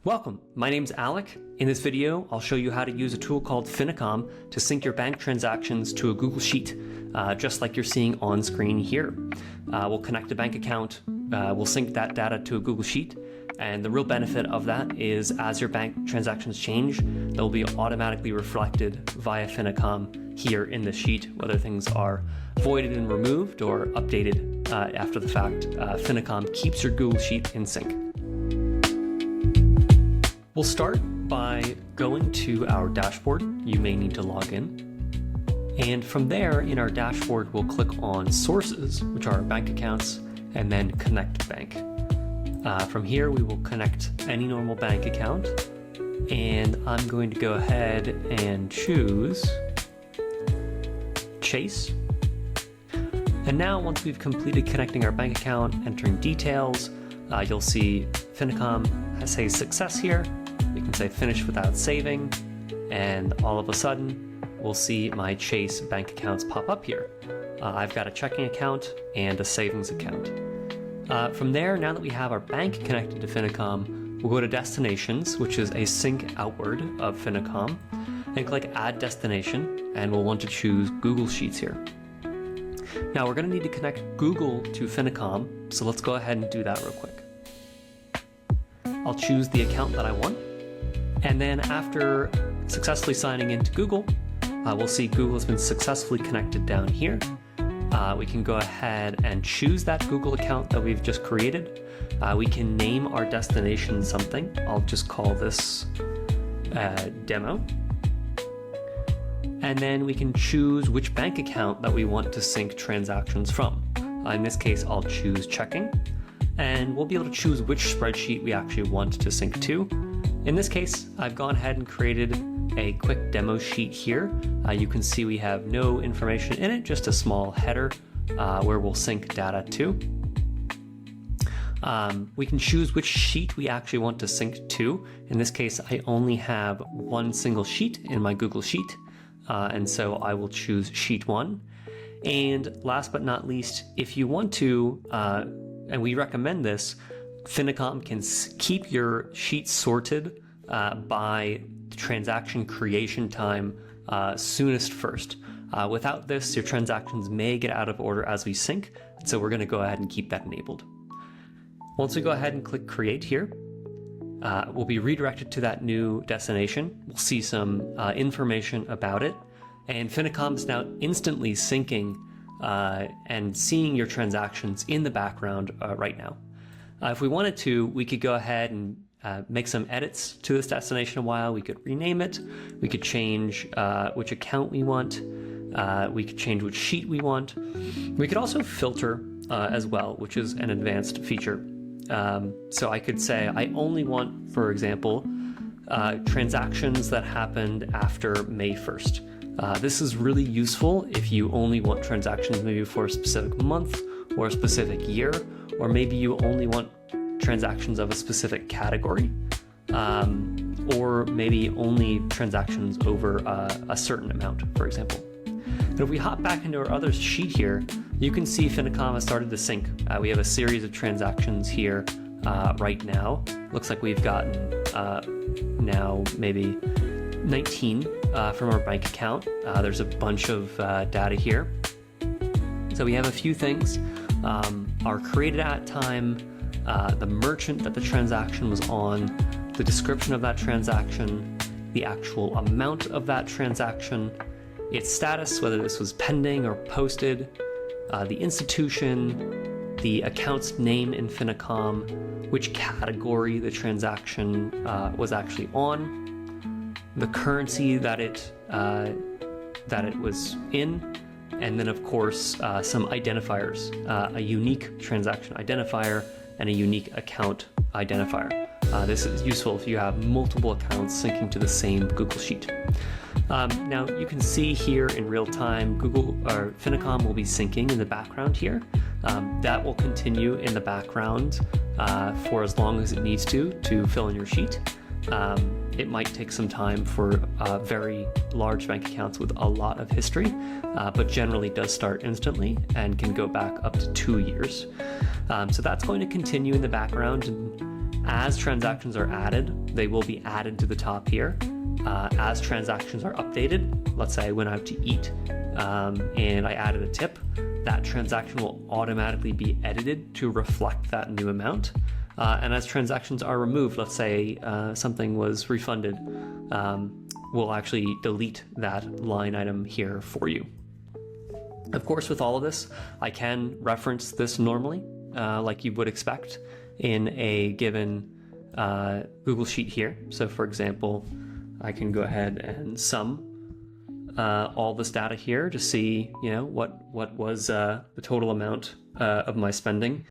Welcome, my name's Alec. In this video, I'll show you how to use a tool called Finicom to sync your bank transactions to a Google Sheet, just like you're seeing on screen here. We'll connect a bank account, we'll sync that data to a Google Sheet, and the real benefit of that is as your bank transactions change, they'll be automatically reflected via Finicom here in the sheet, whether things are voided and removed or updated after the fact. Finicom keeps your Google Sheet in sync. We'll start by going to our dashboard. You may need to log in. And from there, in our dashboard, we'll click on Sources, which are our bank accounts, and then Connect Bank. From here, we will connect any normal bank account. And I'm going to go ahead and choose Chase. And now, once we've completed connecting our bank account, entering details, you'll see Finicom say success here. We can say finish without saving, and all of a sudden we'll see my Chase bank accounts pop up here. I've got a checking account and a savings account. From there, now that we have our bank connected to Finicom, we'll go to Destinations, which is a sync outward of Finicom, and click Add Destination, and we'll want to choose Google Sheets here. Now we're going to need to connect Google to Finicom, so let's go ahead and do that real quick. I'll choose the account that I want. And then after successfully signing into Google, we'll see Google has been successfully connected down here. We can go ahead and choose that Google account that we've just created. We can name our destination something. I'll just call this Demo. And then we can choose which bank account that we want to sync transactions from. In this case, I'll choose checking. And we'll be able to choose which spreadsheet we actually want to sync to. In this case, I've gone ahead and created a quick demo sheet here. You can see we have no information in it, just a small header where we'll sync data to. We can choose which sheet we actually want to sync to. In this case, I only have one single sheet in my Google Sheet, and so I will choose Sheet 1. And last but not least, if you want to, and we recommend this, Finicom can keep your sheets sorted by transaction creation time soonest first. Without this, your transactions may get out of order as we sync, so we're going to go ahead and keep that enabled. Once we go ahead and click Create here, we'll be redirected to that new destination. We'll see some information about it, and Finicom is now instantly syncing and seeing your transactions in the background right now. If we wanted to, we could go ahead and make some edits to this destination a while. We could rename it. We could change which account we want. We could change which sheet we want. We could also filter as well, which is an advanced feature. So I could say I only want, for example, transactions that happened after May 1st. This is really useful if you only want transactions maybe for a specific month or a specific year, or maybe you only want transactions of a specific category, or maybe only transactions over a certain amount, for example. And if we hop back into our other sheet here, you can see Finicom has started to sync. We have a series of transactions here right now. Looks like we've gotten now maybe 19 from our bank account. There's a bunch of data here. So we have a few things. Our created at time, the merchant that the transaction was on, the description of that transaction, the actual amount of that transaction, its status, whether this was pending or posted, the institution, the account's name in Finicom, which category the transaction was actually on, the currency that it was in, and then of course some identifiers, a unique transaction identifier and a unique account identifier. This is useful if you have multiple accounts syncing to the same Google Sheet. Now you can see here in real time, Finicom will be syncing in the background here. That will continue in the background for as long as it needs to fill in your sheet. It might take some time for very large bank accounts with a lot of history, but generally does start instantly and can go back up to 2 years. So that's going to continue in the background, and As transactions are added, they will be added to the top here. As transactions are updated, let's say I went out to eat and I added a tip, that transaction will automatically be edited to reflect that new amount. And as transactions are removed, let's say something was refunded, we'll actually delete that line item here for you. Of course, with all of this, I can reference this normally, like you would expect in a given Google Sheet here. So for example, I can go ahead and sum all this data here to see, what was the total amount of my spending.